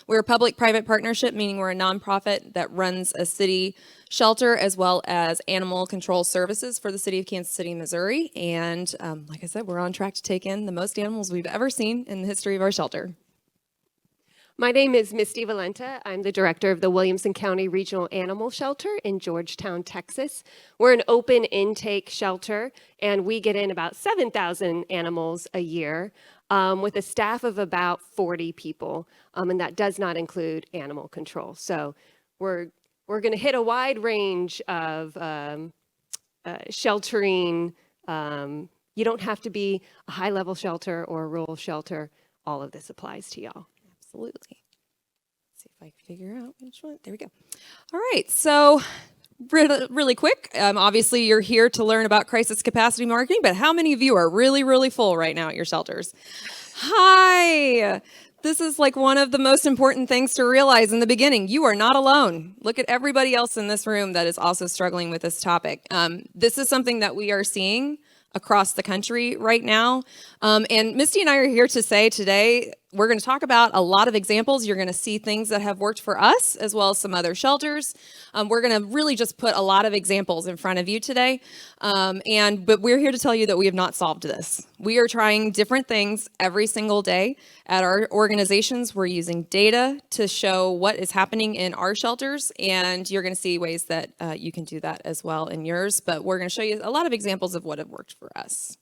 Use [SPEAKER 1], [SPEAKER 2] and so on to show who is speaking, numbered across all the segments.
[SPEAKER 1] We're a public-private partnership, meaning we're a nonprofit that runs a city shelter as well as animal control services for the city of Kansas City, Missouri. And like I said, we're on track to take in the most animals we've ever seen in the history of our shelter.
[SPEAKER 2] My name is Misty Valenta. I'm the director of the Williamson County Regional Animal Shelter in Georgetown, Texas. We're an open intake shelter, and we get in about 7,000 animals a year with a staff of about 40 people, and that does not include animal control. So we're going to hit a wide range of sheltering. You don't have to be a high-level shelter or a rural shelter. All of this applies to y'all.
[SPEAKER 1] Absolutely. Let's see if I can figure out which one. There we go. All right. So really quick, obviously you're here to learn about crisis capacity marketing, but how many of you are really, really full right now at your shelters? Hi. This is like one of the most important things to realize in the beginning. You are not alone. Look at everybody else in this room that is also struggling with this topic. This is something that we are seeing across the country right now. And Misty and I are here to say today, we're going to talk about a lot of examples. You're going to see things that have worked for us as well as some other shelters. We're going to really just put a lot of examples in front of you today. But we're here to tell you that we have not solved this. We are trying different things every single day at our organizations. We're using data to show what is happening in our shelters, and you're going to see ways that you can do that as well in yours. But we're going to show you a lot of examples of what have worked for us.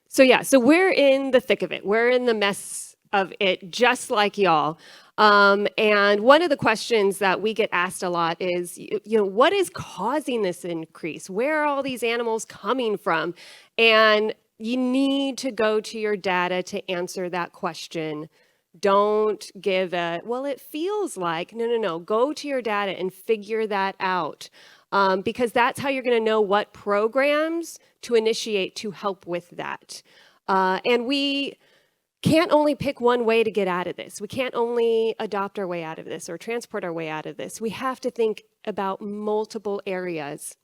[SPEAKER 2] So we're in the thick of it. We're in the mess of it, just like y'all. And one of the questions that we get asked a lot is, what is causing this increase? Where are all these animals coming from? And you need to go to your data to answer that question. Don't give it feels like. No. Go to your data and figure that out. Because that's how you're going to know what programs to initiate to help with that. And we can't only pick one way to get out of this. We can't only adopt our way out of this or transport our way out of this. We have to think about multiple areas.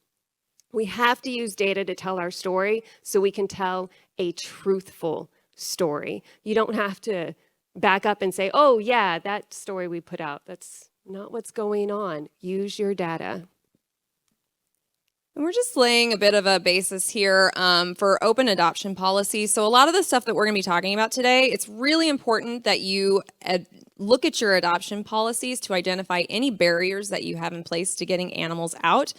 [SPEAKER 2] We have to use data to tell our story so we can tell a truthful story. You don't have to back up and say, oh, yeah, that story we put out, that's not what's going on. Use your data.
[SPEAKER 1] And we're just laying a bit of a basis here for open adoption policy. So a lot of the stuff that we're going to be talking about today, it's really important that you look at your adoption policies to identify any barriers that you have in place to getting animals out.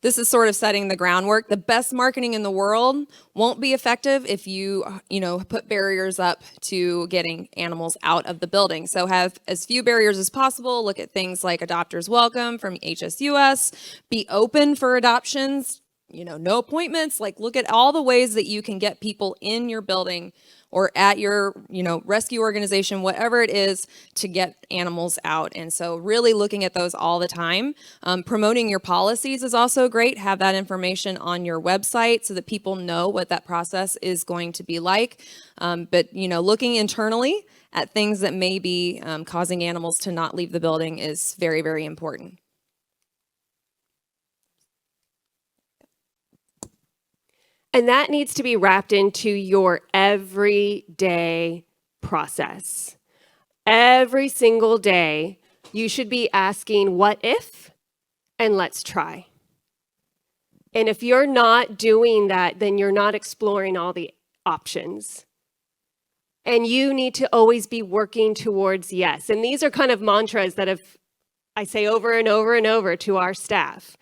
[SPEAKER 1] This is sort of setting the groundwork. The best marketing in the world won't be effective if you put barriers up to getting animals out of the building. So have as few barriers as possible. Look at things like Adopters Welcome from HSUS. Be open for adoptions. No appointments. Look at all the ways that you can get people in your building or at your, rescue organization, whatever it is, to get animals out. And so really looking at those all the time. Promoting your policies is also great. Have that information on your website so that people know what that process is going to be like. But looking internally at things that may be causing animals to not leave the building is very, very important.
[SPEAKER 2] And that needs to be wrapped into your everyday process. Every single day, you should be asking, what if, and let's try. And if you're not doing that, then you're not exploring all the options. And you need to always be working towards yes. And these are kind of mantras that I say over and over and over to our staff.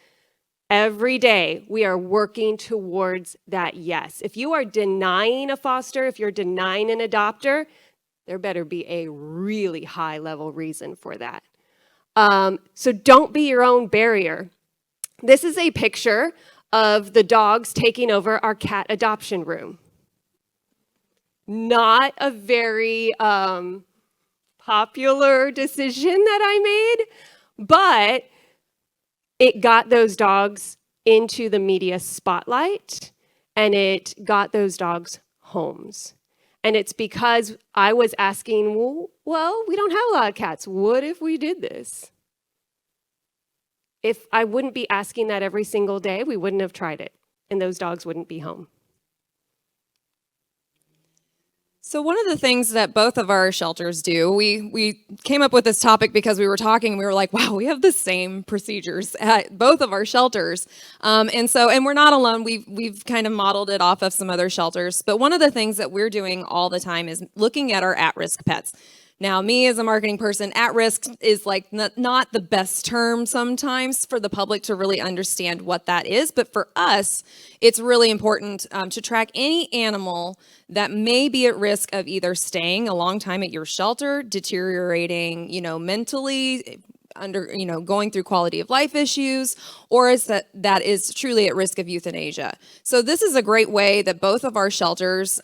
[SPEAKER 2] Every day, we are working towards that yes. If you are denying a foster, if you're denying an adopter, there better be a really high-level reason for that. So don't be your own barrier. This is a picture of the dogs taking over our cat adoption room. Not a very popular decision that I made, but it got those dogs into the media spotlight, and it got those dogs homes. And it's because I was asking, well, we don't have a lot of cats. What if we did this? If I wouldn't be asking that every single day, we wouldn't have tried it, and those dogs wouldn't be home.
[SPEAKER 1] So one of the things that both of our shelters do, we came up with this topic because we were talking and we were like, wow, we have the same procedures at both of our shelters. And we're not alone. We've kind of modeled it off of some other shelters. But one of the things that we're doing all the time is looking at our at-risk pets. Now, me as a marketing person, at risk is like not the best term sometimes for the public to really understand what that is. But for us, it's really important to track any animal that may be at risk of either staying a long time at your shelter, deteriorating, mentally, going through quality of life issues, or is that is truly at risk of euthanasia. So this is a great way that both of our shelters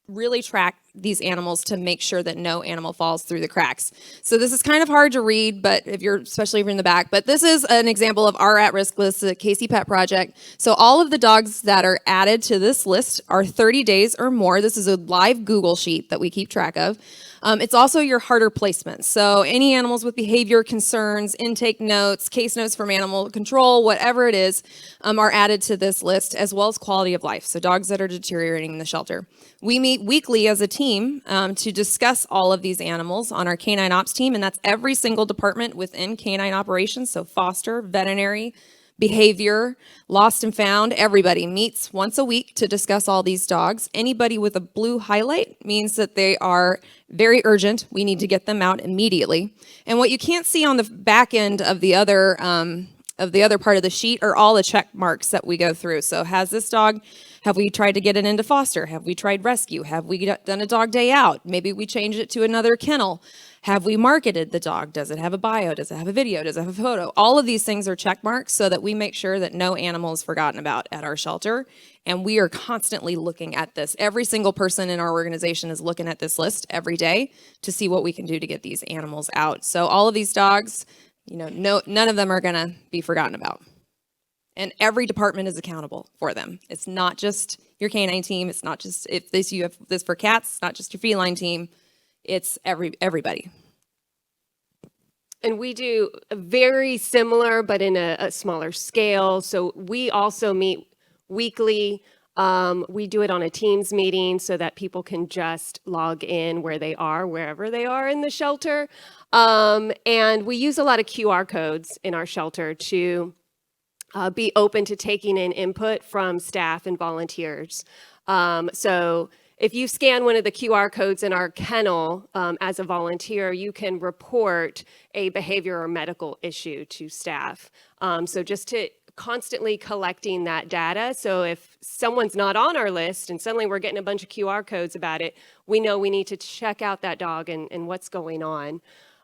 [SPEAKER 1] really track these animals to make sure that no animal falls through the cracks. So this is kind of hard to read, but especially if you're in the back, but this is an example of our at-risk list, the Casey Pet Project. So all of the dogs that are added to this list are 30 days or more. This is a live Google sheet that we keep track of. It's also your harder placements. So any animals with behavior concerns, intake notes, case notes from animal control, whatever it is, are added to this list, as well as quality of life. So dogs that are deteriorating in the shelter. We meet weekly as a team to discuss all of these animals on our canine ops team, and that's every single department within canine operations. So foster, veterinary, behavior, lost and found, everybody meets once a week to discuss all these dogs. Anybody with a blue highlight means that they are very urgent. We need to get them out immediately. And what you can't see on the back end of the other part of the sheet are all the check marks that we go through. So have we tried to get it into foster? Have we tried rescue? Have we done a dog day out? Maybe we changed it to another kennel. Have we marketed the dog? Does it have a bio? Does it have a video? Does it have a photo? All of these things are check marks so that we make sure that no animal is forgotten about at our shelter. And we are constantly looking at this. Every single person in our organization is looking at this list every day to see what we can do to get these animals out. So all of these dogs, none of them are going to be forgotten about. And every department is accountable for them. It's not just your canine team. It's not just you have this for cats. It's not just your feline team. It's everybody.
[SPEAKER 2] And we do very similar, but in a smaller scale. So we also meet weekly. We do it on a Teams meeting so that people can just log in where they are, wherever they are in the shelter. And we use a lot of QR codes in our shelter to be open to taking in input from staff and volunteers. So if you scan one of the QR codes in our kennel as a volunteer, you can report a behavior or medical issue to staff. So just to constantly collecting that data. So if someone's not on our list and suddenly we're getting a bunch of QR codes about it, we know we need to check out that dog and what's going on.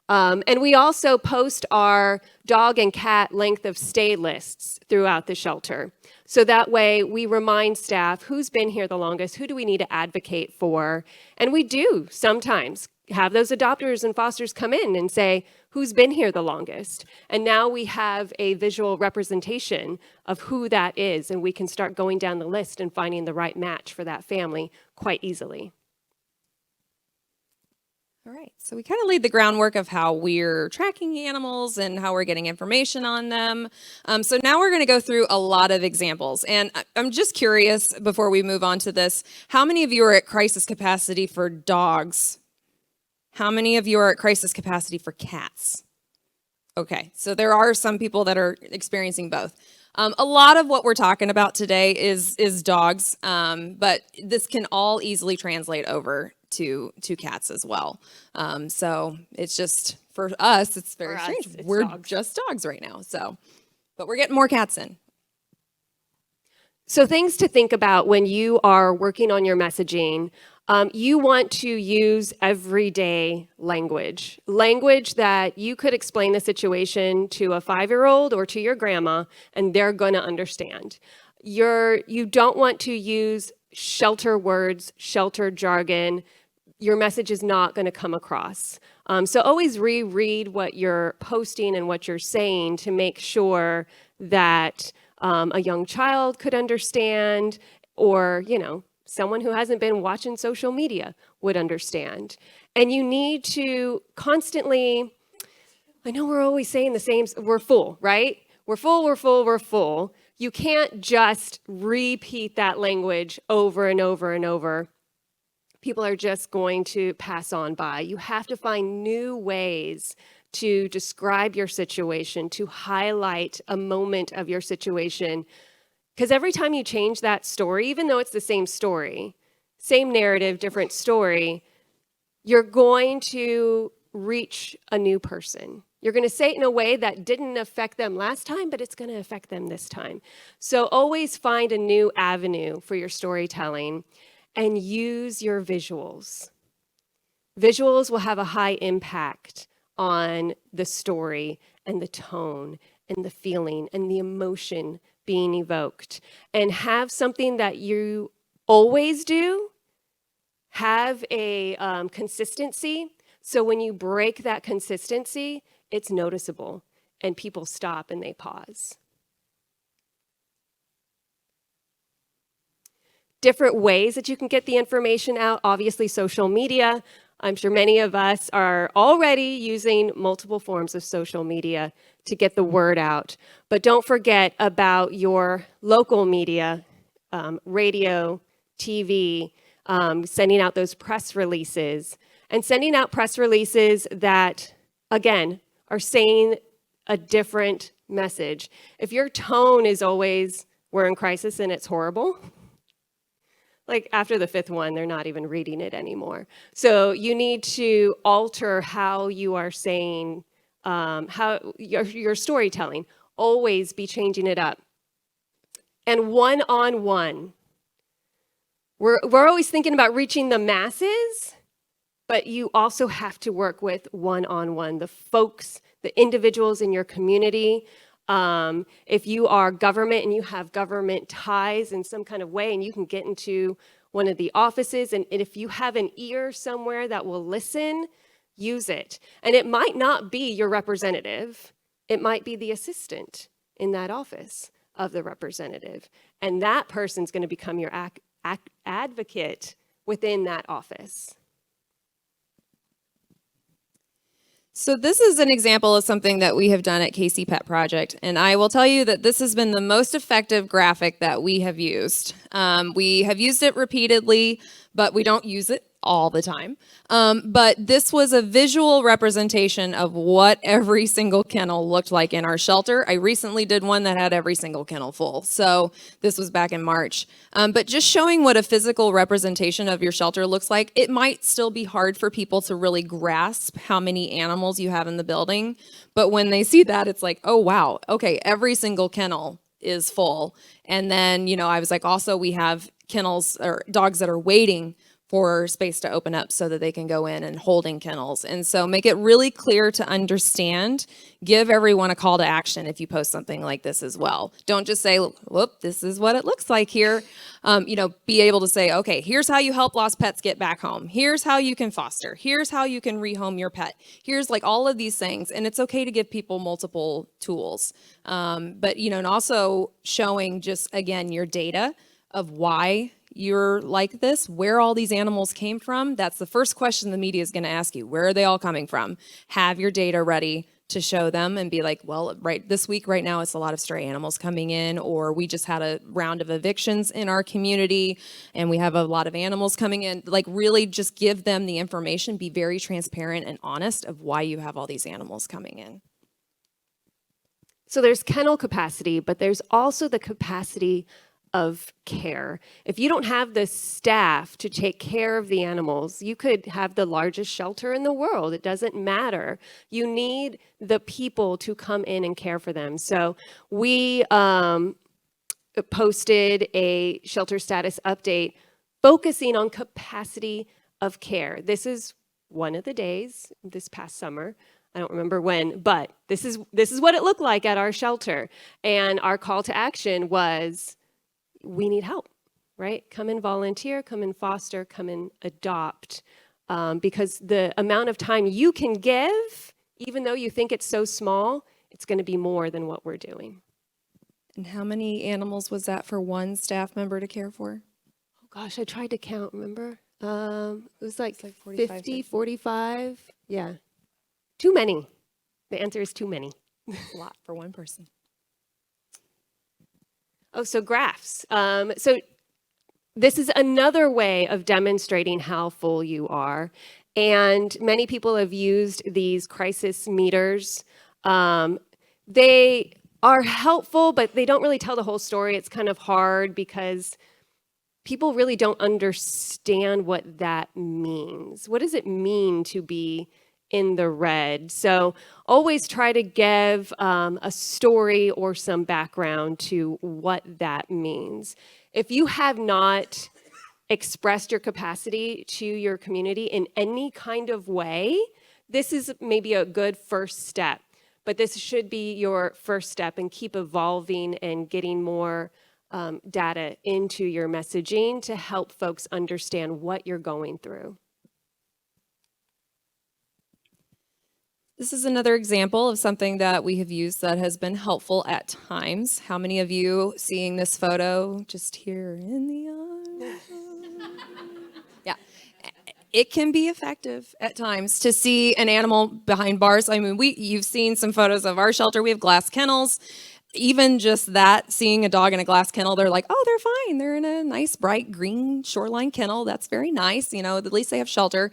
[SPEAKER 2] And we also post our dog and cat length of stay lists throughout the shelter. So that way we remind staff who's been here the longest, who do we need to advocate for? And we do sometimes have those adopters and fosters come in and say, who's been here the longest? And now we have a visual representation of who that is, and we can start going down the list and finding the right match for that family quite easily.
[SPEAKER 1] All right, so we kind of laid the groundwork of how we're tracking animals and how we're getting information on them. So now we're going to go through a lot of examples. And I'm just curious, before we move on to this, how many of you are at crisis capacity for dogs? How many of you are at crisis capacity for cats? Okay, so there are some people that are experiencing both. A lot of what we're talking about today is dogs, but this can all easily translate over to cats as well. So it's just, for us, it's very strange. We're dogs. Just dogs right now. So, but we're getting more cats in.
[SPEAKER 2] So things to think about when you are working on your messaging. You want to use everyday language that you could explain the situation to a 5-year-old or to your grandma, and they're going to understand. You don't want to use shelter words, shelter jargon. Your message is not going to come across. So always reread what you're posting and what you're saying to make sure that a young child could understand, or, someone who hasn't been watching social media would understand. And you need to constantly, I know we're always saying the same, we're full, right? We're full, we're full, we're full. You can't just repeat that language over and over and over. people are just going to pass on by. You have to find new ways to describe your situation, to highlight a moment of your situation. Because every time you change that story, even though it's the same story, same narrative, different story, you're going to reach a new person. You're going to say it in a way that didn't affect them last time, but it's going to affect them this time. So always find a new avenue for your storytelling and use your visuals. Visuals will have a high impact on the story and the tone and the feeling and the emotion being evoked. And have something that you always do, have a consistency. So when you break that consistency, it's noticeable and people stop and they pause. Different ways that you can get the information out, obviously social media. I'm sure many of us are already using multiple forms of social media to get the word out. But don't forget about your local media, radio, TV, sending out those press releases, and sending out press releases that, again, are saying a different message. If your tone is always, we're in crisis and it's horrible, like after the fifth one, they're not even reading it anymore. So you need to alter how you are saying, how your storytelling, always be changing it up. And one-on-one. We're always thinking about reaching the masses, but you also have to work with one-on-one, the folks, the individuals in your community. If you are government and you have government ties in some kind of way and you can get into one of the offices, and if you have an ear somewhere that will listen, use it. And it might not be your representative. It might be the assistant in that office of the representative. And that person's going to become your advocate within that office.
[SPEAKER 1] So this is an example of something that we have done at KC Pet Project, and I will tell you that this has been the most effective graphic that we have used. We have used it repeatedly, but we don't use it all the time. But this was a visual representation of what every single kennel looked like in our shelter. I recently did one that had every single kennel full. So this was back in March. But just showing what a physical representation of your shelter looks like, it might still be hard for people to really grasp how many animals you have in the building. But when they see that, it's like, oh, wow, okay, every single kennel is full. And then, I was like, also we have kennels or dogs that are waiting for space to open up so that they can go in and holding kennels. And so make it really clear to understand. Give everyone a call to action if you post something like this as well. Don't just say, whoop, this is what it looks like here. Be able to say, okay, here's how you help lost pets get back home. Here's how you can foster. Here's how you can rehome your pet. Here's like all of these things. And it's okay to give people multiple tools. But and also showing just, again, your data of why you're like this, where all these animals came from. That's the first question the media is going to ask you. Where are they all coming from? Have your data ready to show them and be like, well, right this week, right now, it's a lot of stray animals coming in, or we just had a round of evictions in our community and we have a lot of animals coming in. Like really just give them the information, be very transparent and honest of why you have all these animals coming in.
[SPEAKER 2] So there's kennel capacity, but there's also the capacity of care. If you don't have the staff to take care of the animals, you could have the largest shelter in the world. It doesn't matter. You need the people to come in and care for them. So we posted a shelter status update focusing on capacity of care. This is one of the days this past summer. I don't remember when, but this is what it looked like at our shelter. And our call to action was, we need help, right? Come and volunteer, come and foster, come and adopt. Because the amount of time you can give, even though you think it's so small, it's going to be more than what we're doing.
[SPEAKER 1] And how many animals was that for one staff member to care for?
[SPEAKER 2] Oh gosh, I tried to count, remember? It was like
[SPEAKER 1] 45,
[SPEAKER 2] 50, 45. Yeah. Too many. The answer is too many.
[SPEAKER 1] A lot for one person.
[SPEAKER 2] Oh, so graphs. So This is another way of demonstrating how full you are. And many people have used these crisis meters. They are helpful, but they don't really tell the whole story. It's kind of hard because people really don't understand what that means. What does it mean to be in the red? So always try to give a story or some background to what that means. If you have not expressed your capacity to your community in any kind of way, this is maybe a good first step. But this should be your first step, and keep evolving and getting more data into your messaging to help folks understand what you're going through.
[SPEAKER 1] This is another example of something that we have used that has been helpful at times. How many of you seeing this photo just here in the eye? Yeah. It can be effective at times to see an animal behind bars. I mean, you've seen some photos of our shelter. We have glass kennels. Even just that, seeing a dog in a glass kennel, they're like, oh, they're fine. They're in a nice, bright green shoreline kennel. That's very nice. At least they have shelter.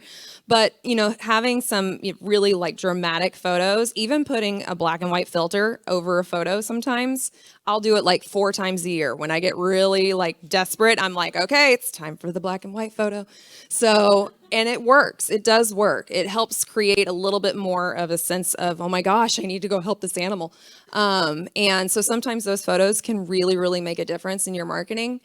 [SPEAKER 1] But, having some really like dramatic photos, even putting a black and white filter over a photo sometimes, I'll do it like 4 times a year. When I get really like desperate, I'm like, okay, it's time for the black and white photo. So, and it works. It does work. It helps create a little bit more of a sense of, oh my gosh, I need to go help this animal. And so sometimes those photos can really, really make a difference in your marketing.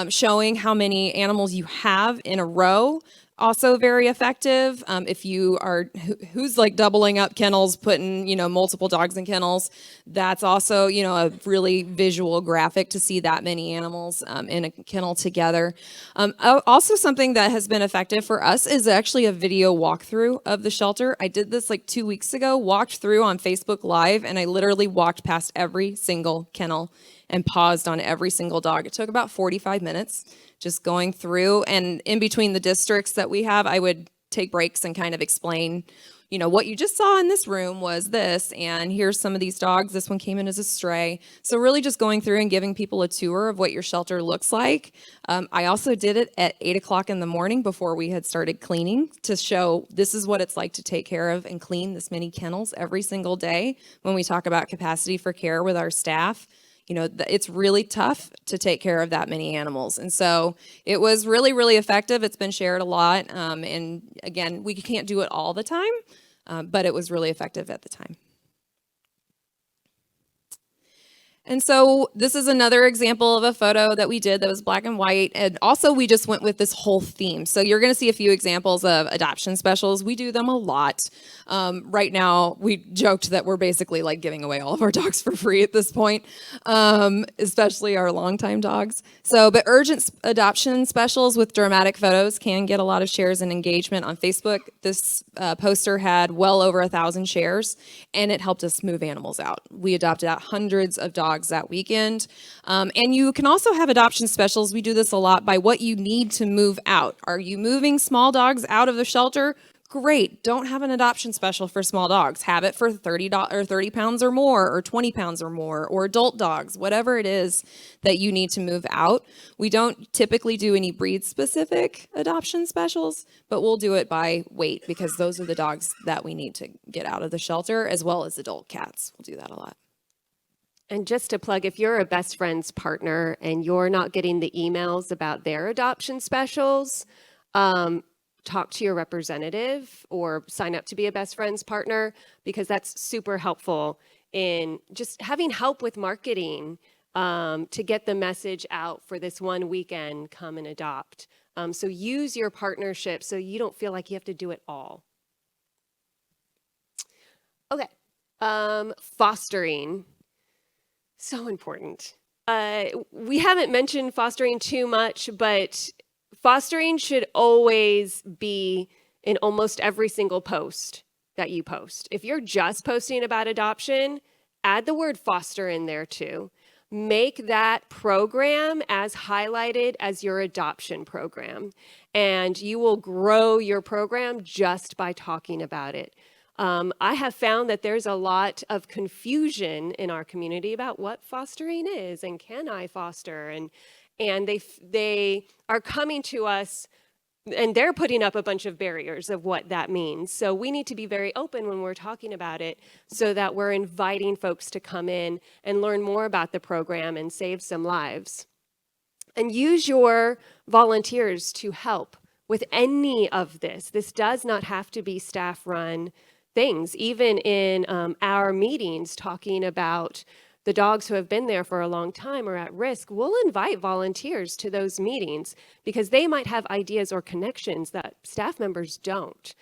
[SPEAKER 1] Showing how many animals you have in a row, also very effective. If you are, who's like doubling up kennels, putting, multiple dogs in kennels, that's also, a really visual graphic to see that many animals in a kennel together. Also something that has been effective for us is actually a video walkthrough of the shelter. I did this like 2 weeks ago, walked through on Facebook Live, and I literally walked past every single kennel and paused on every single dog. It took about 45 minutes just going through, and in between the districts that we have, I would take breaks and kind of explain, what you just saw in this room was this, and here's some of these dogs. This one came in as a stray. So really just going through and giving people a tour of what your shelter looks like. I also did it at 8 o'clock in the morning before we had started cleaning to show this is what it's like to take care of and clean this many kennels every single day. When we talk about capacity for care with our staff, it's really tough to take care of that many animals. And so it was really, really effective. It's been shared a lot. And again, we can't do it all the time, but it was really effective at the time. And so this is another example of a photo that we did that was black and white. And also we just went with this whole theme. So you're going to see a few examples of adoption specials. We do them a lot. Right now, we joked that we're basically like giving away all of our dogs for free at this point, especially our longtime dogs. But urgent adoption specials with dramatic photos can get a lot of shares and engagement on Facebook. This poster had well over 1,000 shares, and it helped us move animals out. We adopted out hundreds of dogs that weekend. And you can also have adoption specials. We do this a lot by what you need to move out. Are you moving small dogs out of the shelter? Great. Don't have an adoption special for small dogs. Have it for $30 or 30 pounds or more, or 20 pounds or more, or adult dogs, whatever it is that you need to move out. We don't typically do any breed specific adoption specials, but we'll do it by weight because those are the dogs that we need to get out of the shelter, as well as adult cats. We'll do that a lot.
[SPEAKER 2] And just to plug, if you're a best friend's partner and you're not getting the emails about their adoption specials, talk to your representative or sign up to be a best friend's partner, because that's super helpful in just having help with marketing to get the message out for this one weekend, come and adopt. So use your partnership so you don't feel like you have to do it all. Okay, fostering. So important. We haven't mentioned fostering too much, but fostering should always be in almost every single post that you post. If you're just posting about adoption, add the word foster in there too. Make that program as highlighted as your adoption program, and you will grow your program just by talking about it. I have found that there's a lot of confusion in our community about what fostering is and can I foster, and they are coming to us and they're putting up a bunch of barriers of what that means. So we need to be very open when we're talking about it so that we're inviting folks to come in and learn more about the program and save some lives. And use your volunteers to help with any of this. This does not have to be staff-run things. Even in our meetings talking about the dogs who have been there for a long time or at risk, we'll invite volunteers to those meetings because they might have ideas or connections that staff members don't.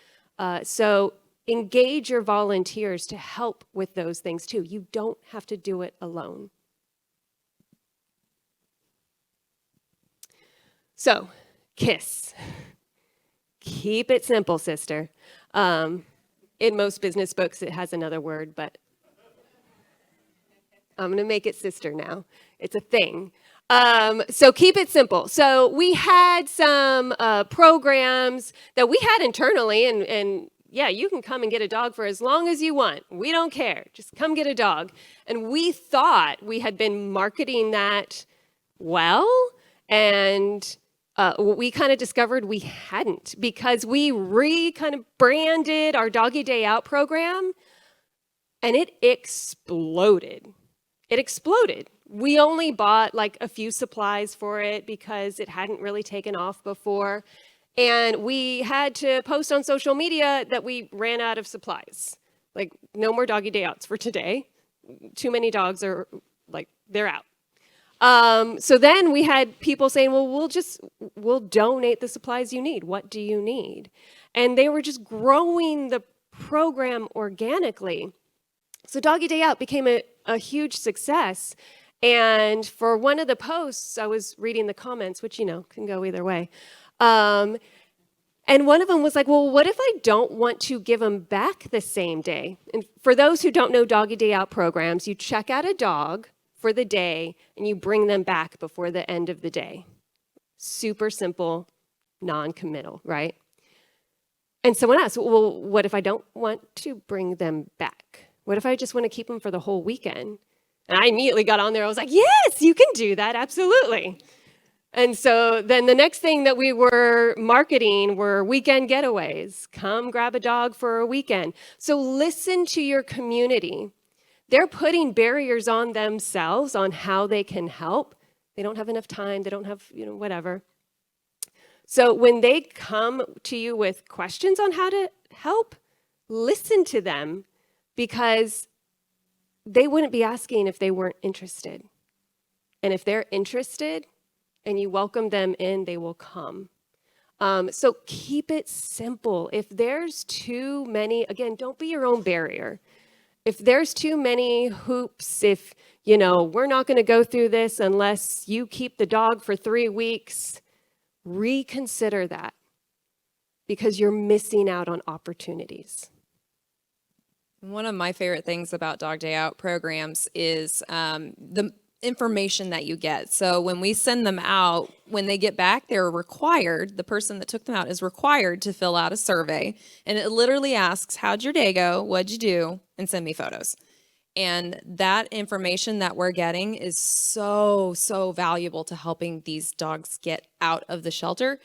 [SPEAKER 2] So engage your volunteers to help with those things too. You don't have to do it alone. So, KISS. Keep it simple, sister. In most business books, it has another word, but I'm going to make it sister now. It's a thing. So keep it simple. So we had some programs that we had internally, and yeah, you can come and get a dog for as long as you want. We don't care. Just come get a dog. And we thought we had been marketing that well, and we kind of discovered we hadn't, because we kind of branded our Doggy Day Out program, and it exploded. It exploded. We only bought like a few supplies for it because it hadn't really taken off before. And we had to post on social media that we ran out of supplies. Like, no more Doggy Day Outs for today. Too many dogs are like, they're out. So then we had people saying, well, we'll donate the supplies you need. What do you need? And they were just growing the program organically. So Doggy Day Out became a huge success. And for one of the posts, I was reading the comments, which, can go either way. And one of them was like, well, what if I don't want to give them back the same day? And for those who don't know Doggy Day Out programs, you check out a dog for the day and you bring them back before the end of the day. Super simple, non-committal, right? And someone asked, well, what if I don't want to bring them back? What if I just want to keep them for the whole weekend? And I immediately got on there. I was like, yes, you can do that. Absolutely. And so then the next thing that we were marketing were weekend getaways. Come grab a dog for a weekend. So listen to your community. They're putting barriers on themselves on how they can help. They don't have enough time. They don't have, whatever. So when they come to you with questions on how to help, listen to them, because they wouldn't be asking if they weren't interested. And if they're interested and you welcome them in, they will come. So keep it simple. If there's too many, again, don't be your own barrier. If there's too many hoops, if, we're not going to go through this unless you keep the dog for 3 weeks, reconsider that, because you're missing out on opportunities.
[SPEAKER 1] One of my favorite things about Dog Day Out programs is the information that you get. So when we send them out, when they get back, they're required, the person that took them out is required to fill out a survey. And it literally asks, how'd your day go? What'd you do? And send me photos. And that information that we're getting is so, so valuable to helping these dogs get out of the shelter.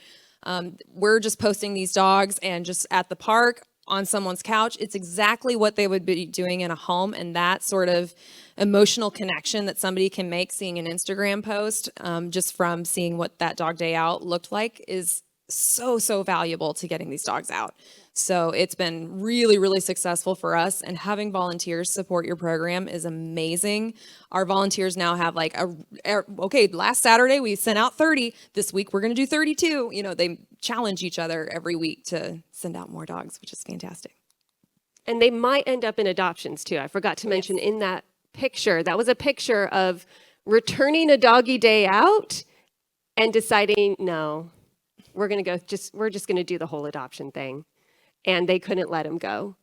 [SPEAKER 1] We're just posting these dogs and just at the park, on someone's couch. It's exactly what they would be doing in a home, and that sort of emotional connection that somebody can make seeing an Instagram post just from seeing what that Dog Day Out looked like is so, so valuable to getting these dogs out. So it's been really, really successful for us, and having volunteers support your program is amazing. Our volunteers now have like last Saturday we sent out 30. This week we're going to do 32. They challenge each other every week to send out more dogs, which is fantastic.
[SPEAKER 2] And they might end up in adoptions too. I forgot to mention in that picture, that was a picture of returning a Doggy Day Out and deciding, no, we're just going to do the whole adoption thing. And they couldn't let him go.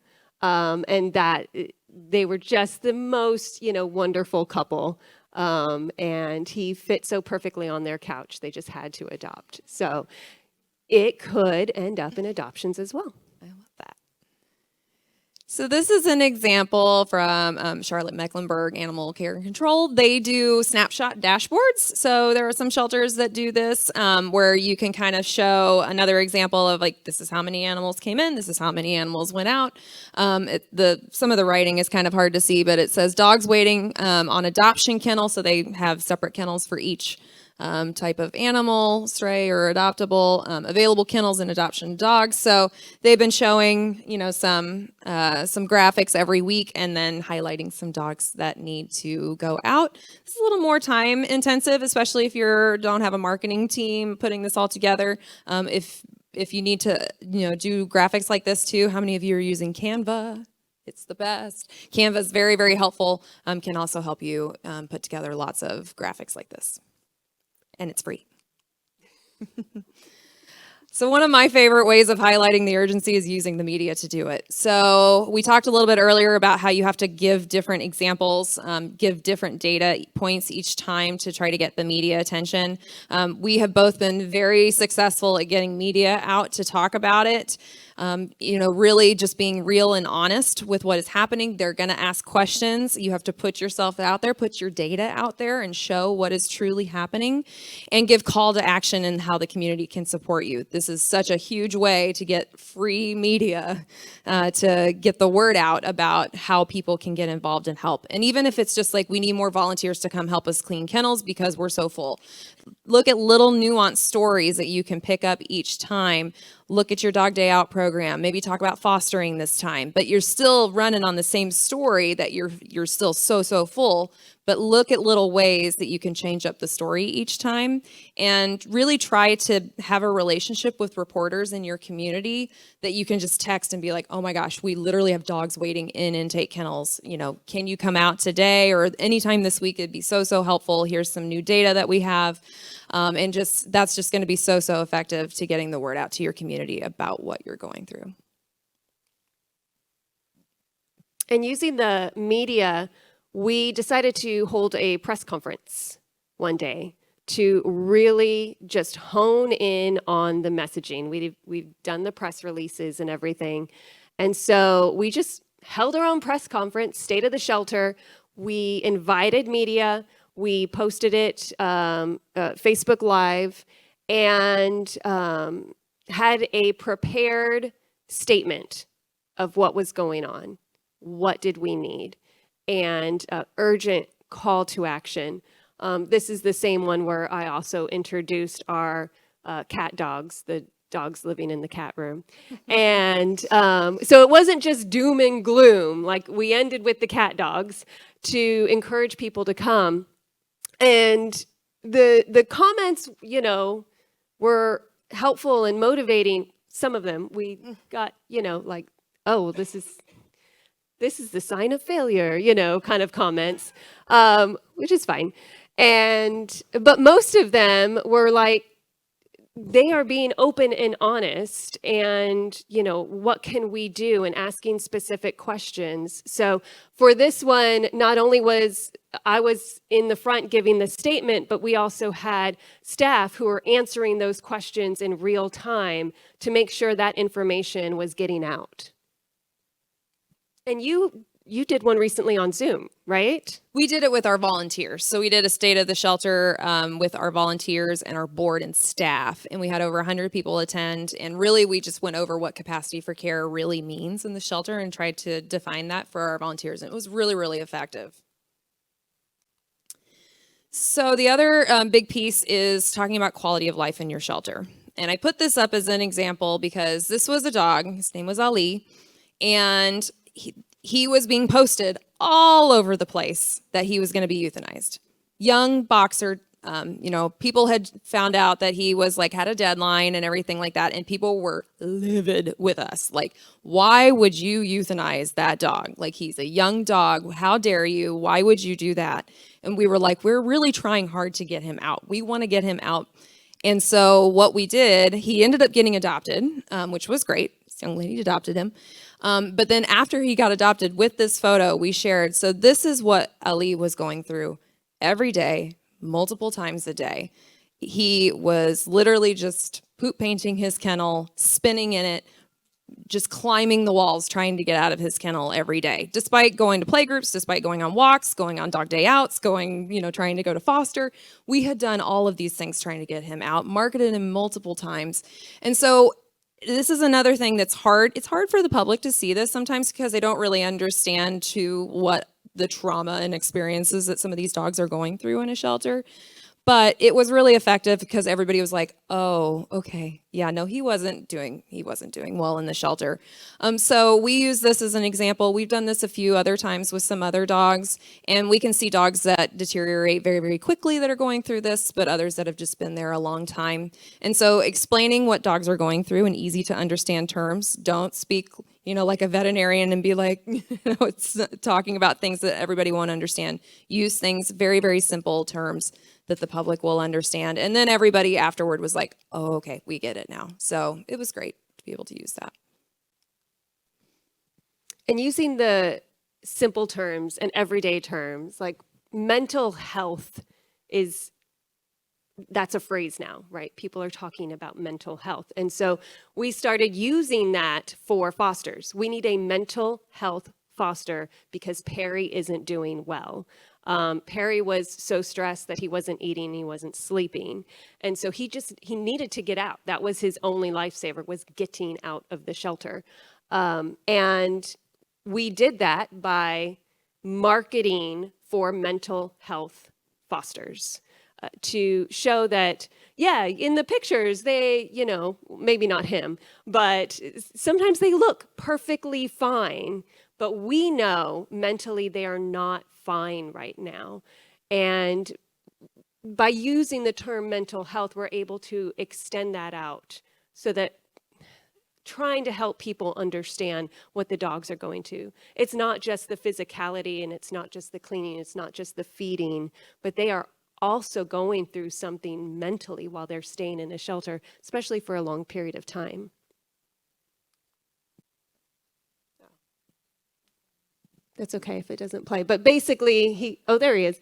[SPEAKER 2] And that they were just the most, wonderful couple. And he fit so perfectly on their couch. They just had to adopt. So it could end up in adoptions as well.
[SPEAKER 1] I love that. So this is an example from Charlotte Mecklenburg Animal Care and Control. They do snapshot dashboards. So there are some shelters that do this where you can kind of show another example of like, this is how many animals came in, this is how many animals went out. Some of the writing is kind of hard to see, but it says dogs waiting on adoption kennel. So they have separate kennels for each type of animal, stray or adoptable, available kennels and adoption dogs. So they've been showing, some graphics every week and then highlighting some dogs that need to go out. It's a little more time intensive, especially if you don't have a marketing team putting this all together. If you need to, do graphics like this too, how many of you are using Canva? It's the best. Canva is very, very helpful. Can also help you put together lots of graphics like this. And it's free. So one of my favorite ways of highlighting the urgency is using the media to do it. So we talked a little bit earlier about how you have to give different examples, give different data points each time to try to get the media attention. We have both been very successful at getting media out to talk about it. Really just being real and honest with what is happening. They're going to ask questions. You have to put yourself out there, put your data out there and show what is truly happening and give call to action and how the community can support you. This is such a huge way to get free media to get the word out about how people can get involved and help. And even if it's just like we need more volunteers to come help us clean kennels because we're so full. Look at little nuanced stories that you can pick up each time. Look at your dog day out program. Maybe talk about fostering this time, but you're still running on the same story that you're still so full. But look at little ways that you can change up the story each time and really try to have a relationship with reporters in your community that you can just text and be like, oh my gosh, we literally have dogs waiting in intake kennels. Can you come out today or anytime this week? It'd be so helpful. Here's some new data that we have. And that's just going to be so effective to getting the word out to your community about what you're going through.
[SPEAKER 2] And using the media, we decided to hold a press conference one day to really just hone in on the messaging. We've done the press releases and everything. And so we just held our own press conference, State of the Shelter. We invited media. We posted it Facebook Live and had a prepared statement of what was going on. What did we need? And urgent call to action. This is the same one where I also introduced our cat dogs, the dogs living in the cat room. And so it wasn't just doom and gloom. Like we ended with the cat dogs to encourage people to come. And the comments, were helpful and motivating. Some of them we got, like, oh, this is the sign of failure, kind of comments, which is fine. But most of them were like, they are being open and honest and, what can we do and asking specific questions. So for this one, not only was I in the front giving the statement, but we also had staff who were answering those questions in real time to make sure that information was getting out. And you did one recently on Zoom, right?
[SPEAKER 1] We did it with our volunteers. So we did a State of the Shelter with our volunteers and our board and staff. And we had over 100 people attend. And really, we just went over what capacity for care really means in the shelter and tried to define that for our volunteers. And it was really effective. So the other big piece is talking about quality of life in your shelter. And I put this up as an example because this was a dog. His name was Ali. And he was being posted all over the place that he was going to be euthanized. Young boxer, people had found out that he was had a deadline and everything like that. And people were livid with us. Like, why would you euthanize that dog? Like, he's a young dog. How dare you? Why would you do that? And we were like, we're really trying hard to get him out. We want to get him out. And so what we did, he ended up getting adopted, which was great. This young lady adopted him. But then after he got adopted with this photo we shared, so this is what Ali was going through every day, multiple times a day. He was literally just poop painting his kennel, spinning in it, just climbing the walls trying to get out of his kennel every day, despite going to playgroups, despite going on walks, going on dog day outs, going, trying to go to foster. We had done all of these things trying to get him out, marketed him multiple times. And so this is another thing that's hard. It's hard for the public to see this sometimes because they don't really understand what the trauma and experiences that some of these dogs are going through in a shelter. But it was really effective because everybody was like, "Oh, okay, yeah, no, he wasn't doing well in the shelter." So we use this as an example. We've done this a few other times with some other dogs, and we can see dogs that deteriorate very, very quickly that are going through this, but others that have just been there a long time. And so explaining what dogs are going through in easy to understand terms. Don't speak like a veterinarian and be like, it's talking about things that everybody won't understand. Use things, very, very simple terms that the public will understand. And then everybody afterward was like, oh, okay, we get it now. So it was great to be able to use that.
[SPEAKER 2] And using the simple terms and everyday terms, like mental health that's a phrase now, right? People are talking about mental health. And so we started using that for fosters. We need a mental health foster because Perry isn't doing well. Perry was so stressed that he wasn't eating, he wasn't sleeping. And so he needed to get out. That was his only lifesaver, was getting out of the shelter. And we did that by marketing for mental health fosters to show that, yeah, in the pictures, they, maybe not him, but sometimes they look perfectly fine. But we know mentally they are not fine right now. And by using the term mental health, we're able to extend that out so that trying to help people understand what the dogs are going to. It's not just the physicality and it's not just the cleaning, it's not just the feeding, but they are also going through something mentally while they're staying in a shelter, especially for a long period of time. That's okay if it doesn't play. But basically, there he is.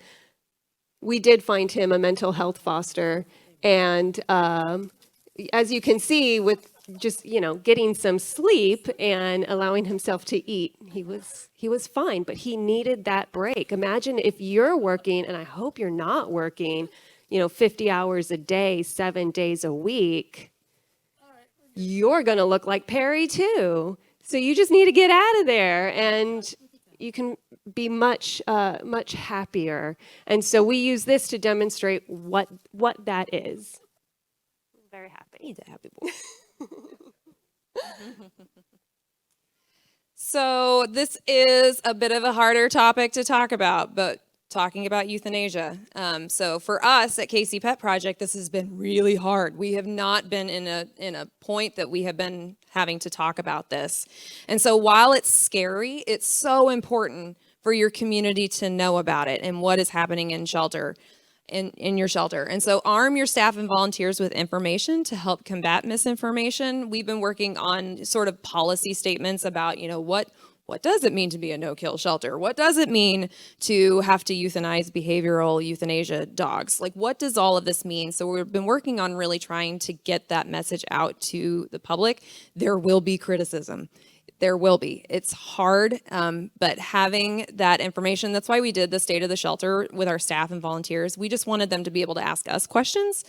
[SPEAKER 2] We did find him a mental health foster. And as you can see, with just, getting some sleep and allowing himself to eat, he was fine. But he needed that break. Imagine if you're working, and I hope you're not working, 50 hours a day, 7 days a week. You're going to look like Perry, too. So you just need to get out of there. And you can be much happier. And so we use this to demonstrate what that is. I'm very happy.
[SPEAKER 1] He's a happy boy. So this is a bit of a harder topic to talk about, but talking about euthanasia. So for us at KC Pet Project, this has been really hard. We have not been in a point that we have been having to talk about this. And so while it's scary, it's so important for your community to know about it and what is happening in shelter, in your shelter. And so arm your staff and volunteers with information to help combat misinformation. We've been working on sort of policy statements about, what does it mean to be a no-kill shelter? What does it mean to have to euthanize behavioral euthanasia dogs? Like, what does all of this mean? So we've been working on really trying to get that message out to the public. There will be criticism. There will be. It's hard, but having that information, that's why we did the State of the Shelter with our staff and volunteers. We just wanted them to be able to ask us questions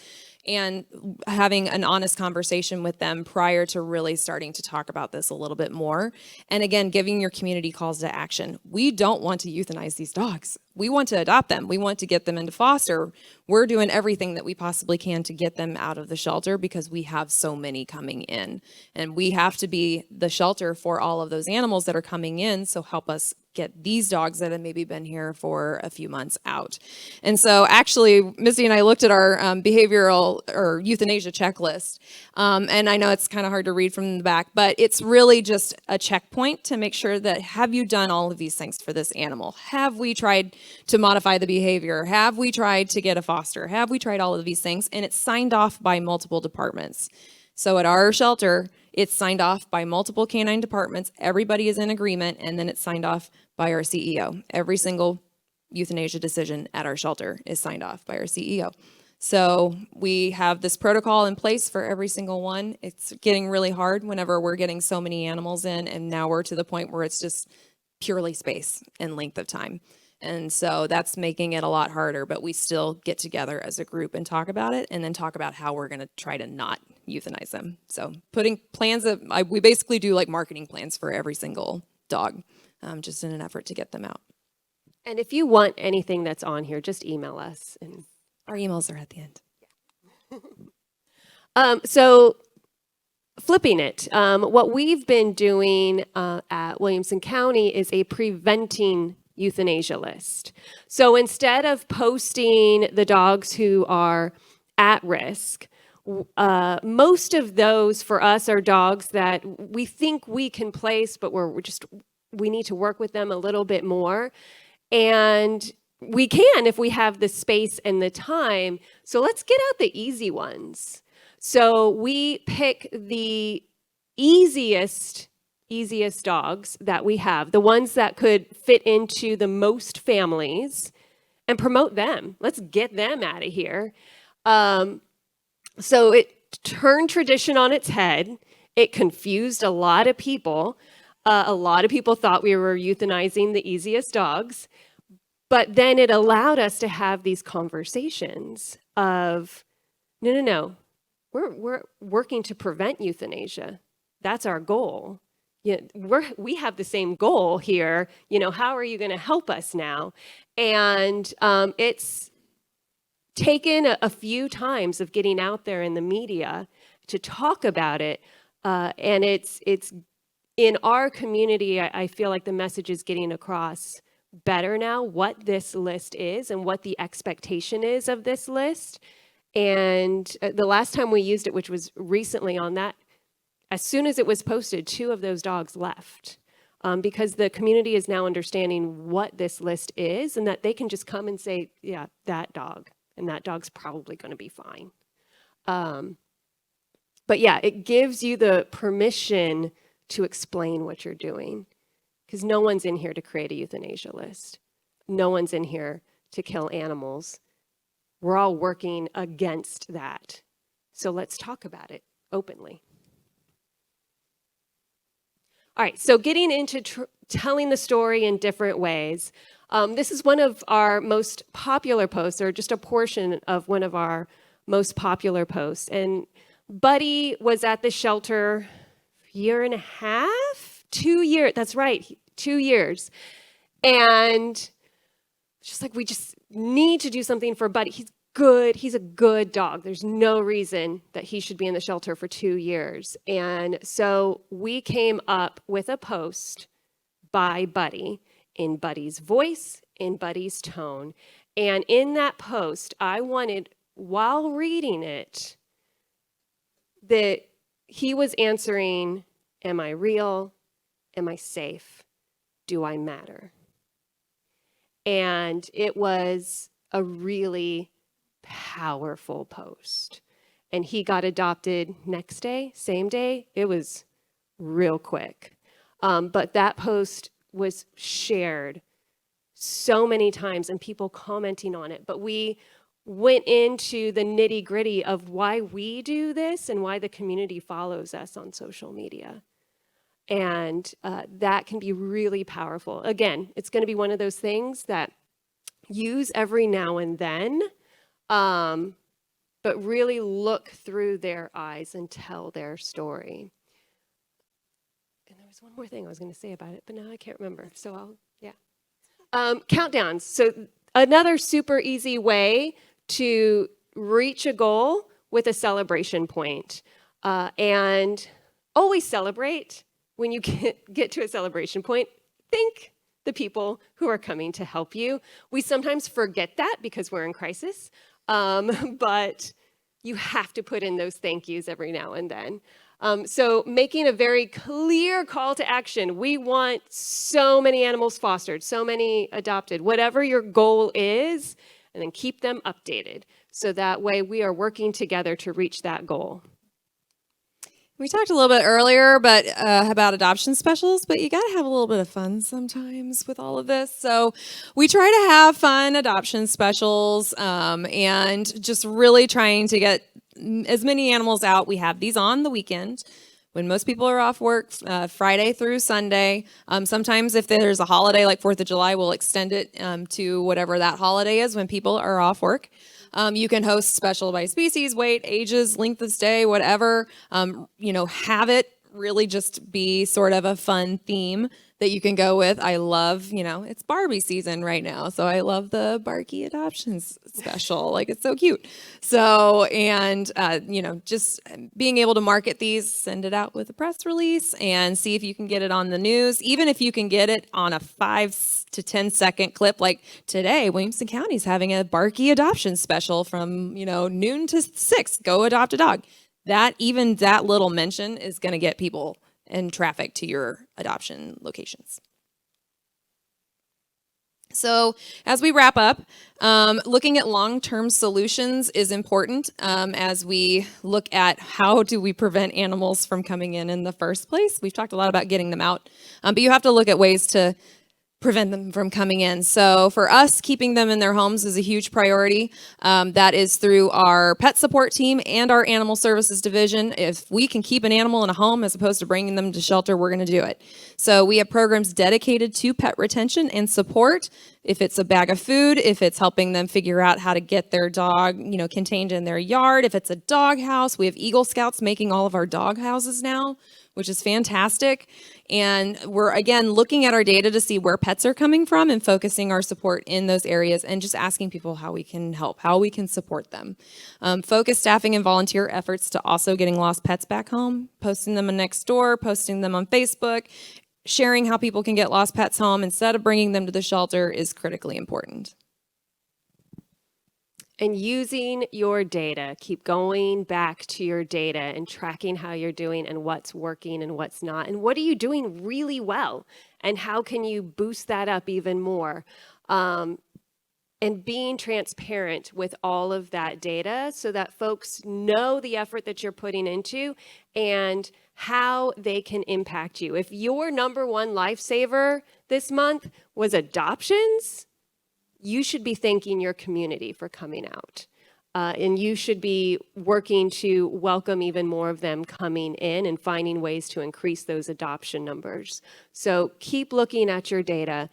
[SPEAKER 1] and having an honest conversation with them prior to really starting to talk about this a little bit more. And again, giving your community calls to action. We don't want to euthanize these dogs. We want to adopt them. We want to get them into foster. We're doing everything that we possibly can to get them out of the shelter because we have so many coming in. And we have to be the shelter for all of those animals that are coming in, so help us get these dogs that have maybe been here for a few months out. And so actually, Misty and I looked at our behavioral or euthanasia checklist. And I know it's kind of hard to read from the back, but it's really just a checkpoint to make sure that, have you done all of these things for this animal? Have we tried to modify the behavior? Have we tried to get a foster? Have we tried all of these things? And it's signed off by multiple departments. So at our shelter, it's signed off by multiple canine departments. Everybody is in agreement, and then it's signed off by our CEO. Every single euthanasia decision at our shelter is signed off by our CEO. So we have this protocol in place for every single one. It's getting really hard whenever we're getting so many animals in, and now we're to the point where it's just purely space and length of time. And so that's making it a lot harder, but we still get together as a group and talk about it, and then talk about how we're going to try to not euthanize them. So putting plans of, we basically do like marketing plans for every single dog, just in an effort to get them out.
[SPEAKER 2] And if you want anything that's on here, just email us. And
[SPEAKER 1] our emails are at the end.
[SPEAKER 2] So flipping it, what we've been doing at Williamson County is a preventing euthanasia list. So instead of posting the dogs who are at risk, most of those for us are dogs that we think we can place, but we need to work with them a little bit more. And we can if we have the space and the time. So let's get out the easy ones. So we pick the easiest dogs that we have, the ones that could fit into the most families, and promote them. Let's get them out of here. So it turned tradition on its head. It confused a lot of people. A lot of people thought we were euthanizing the easiest dogs. But then it allowed us to have these conversations of, no, we're working to prevent euthanasia. That's our goal. We have the same goal here. How are you going to help us now? And it's taken a few times of getting out there in the media to talk about it. And it's in our community, I feel like the message is getting across better now what this list is and what the expectation is of this list. And the last time we used it, which was recently on that, as soon as it was posted, 2 of those dogs left because the community is now understanding what this list is and that they can just come and say, yeah, that dog, and that dog's probably going to be fine. But yeah, it gives you the permission to explain what you're doing, because no one's in here to create a euthanasia list. No one's in here to kill animals. We're all working against that. So let's talk about it openly. All right, so getting into telling the story in different ways. This is one of our most popular posts, or just a portion of one of our most popular posts. And Buddy was at the shelter a year and a half, 2 years. That's right, 2 years. And just like, we just need to do something for Buddy. He's good. He's a good dog. There's no reason that he should be in the shelter for 2 years. And so we came up with a post by Buddy, in Buddy's voice, in Buddy's tone. And in that post, I wanted, while reading it, that he was answering, am I real? Am I safe? Do I matter? And it was a really powerful post. And he got adopted next day, same day. It was real quick. But that post was shared so many times and people commenting on it. But we went into the nitty-gritty of why we do this and why the community follows us on social media. And that can be really powerful. Again, it's going to be one of those things that use every now and then, but really look through their eyes and tell their story. And there was one more thing I was going to say about it, but now I can't remember. So countdowns. So another super easy way to reach a goal with a celebration point. And always celebrate. When you get to a celebration point, thank the people who are coming to help you. We sometimes forget that because we're in crisis, but you have to put in those thank yous every now and then. So making a very clear call to action. We want so many animals fostered, so many adopted, whatever your goal is, and then keep them updated. So that way we are working together to reach that goal.
[SPEAKER 1] We talked a little bit earlier, but about adoption specials, but you got to have a little bit of fun sometimes with all of this. So we try to have fun adoption specials and just really trying to get as many animals out. We have these on the weekend when most people are off work, Friday through Sunday. Sometimes if there's a holiday like 4th of July, we'll extend it to whatever that holiday is when people are off work. You can host special by species, weight, ages, length of stay, whatever. Have it really just be sort of a fun theme that you can go with. I love, it's Barbie season right now. So I love the Barky adoptions special. Like, it's so cute. So, and, just being able to market these, send it out with a press release and see if you can get it on the news. Even if you can get it on a 5 to 10-second clip, like today, Williamson County is having a Barky adoption special from, noon to 6. Go adopt a dog. That little mention is going to get people and traffic to your adoption locations. So as we wrap up, looking at long-term solutions is important as we look at how do we prevent animals from coming in the first place. We've talked a lot about getting them out, but you have to look at ways to prevent them from coming in. So for us, keeping them in their homes is a huge priority. That is through our pet support team and our animal services division. If we can keep an animal in a home as opposed to bringing them to shelter, we're going to do it. So we have programs dedicated to pet retention and support. If it's a bag of food, if it's helping them figure out how to get their dog, contained in their yard, if it's a dog house, we have Eagle Scouts making all of our dog houses now, which is fantastic. And we're, again, looking at our data to see where pets are coming from and focusing our support in those areas and just asking people how we can help, how we can support them. Focus staffing and volunteer efforts to also getting lost pets back home, posting them on Nextdoor, posting them on Facebook, sharing how people can get lost pets home instead of bringing them to the shelter is critically important.
[SPEAKER 2] And using your data, keep going back to your data and tracking how you're doing and what's working and what's not. And what are you doing really well? And how can you boost that up even more? And being transparent with all of that data so that folks know the effort that you're putting into and how they can impact you. If your number one lifesaver this month was adoptions, you should be thanking your community for coming out. And you should be working to welcome even more of them coming in and finding ways to increase those adoption numbers. So keep looking at your data.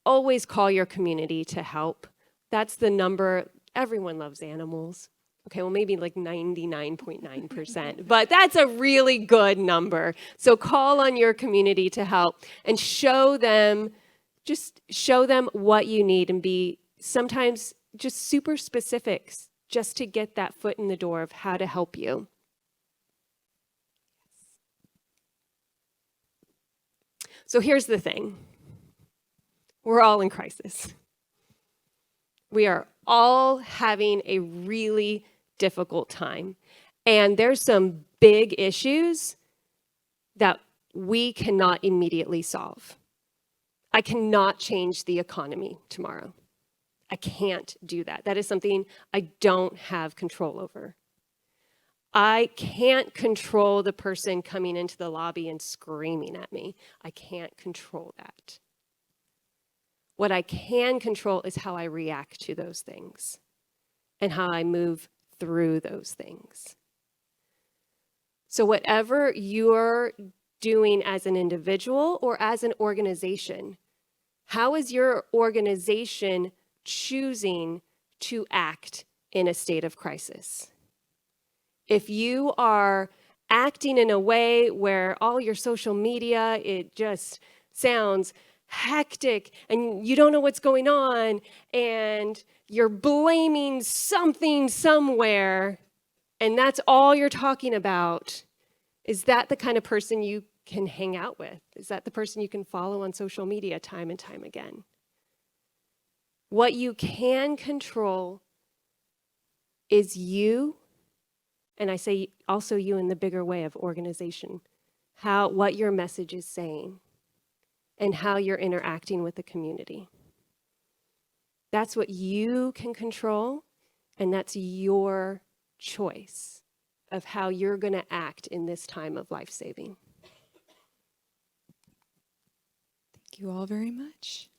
[SPEAKER 2] Always call your community to help. That's the number. Everyone loves animals. Okay, well, maybe like 99.9%, but that's a really good number. So call on your community to help and show them what you need and be sometimes just super specifics just to get that foot in the door of how to help you. So here's the thing. We're all in crisis. We are all having a really difficult time. And there's some big issues that we cannot immediately solve. I cannot change the economy tomorrow. I can't do that. That is something I don't have control over. I can't control the person coming into the lobby and screaming at me. I can't control that. What I can control is how I react to those things and how I move through those things. So whatever you're doing as an individual or as an organization, how is your organization choosing to act in a state of crisis? If you are acting in a way where all your social media, it just sounds hectic and you don't know what's going on and you're blaming something somewhere and that's all you're talking about, is that the kind of person you can hang out with? Is that the person you can follow on social media time and time again? What you can control is you, and I say also you in the bigger way of organization, what your message is saying and how you're interacting with the community. That's what you can control, and that's your choice of how you're going to act in this time of life saving.
[SPEAKER 1] Thank you all very much.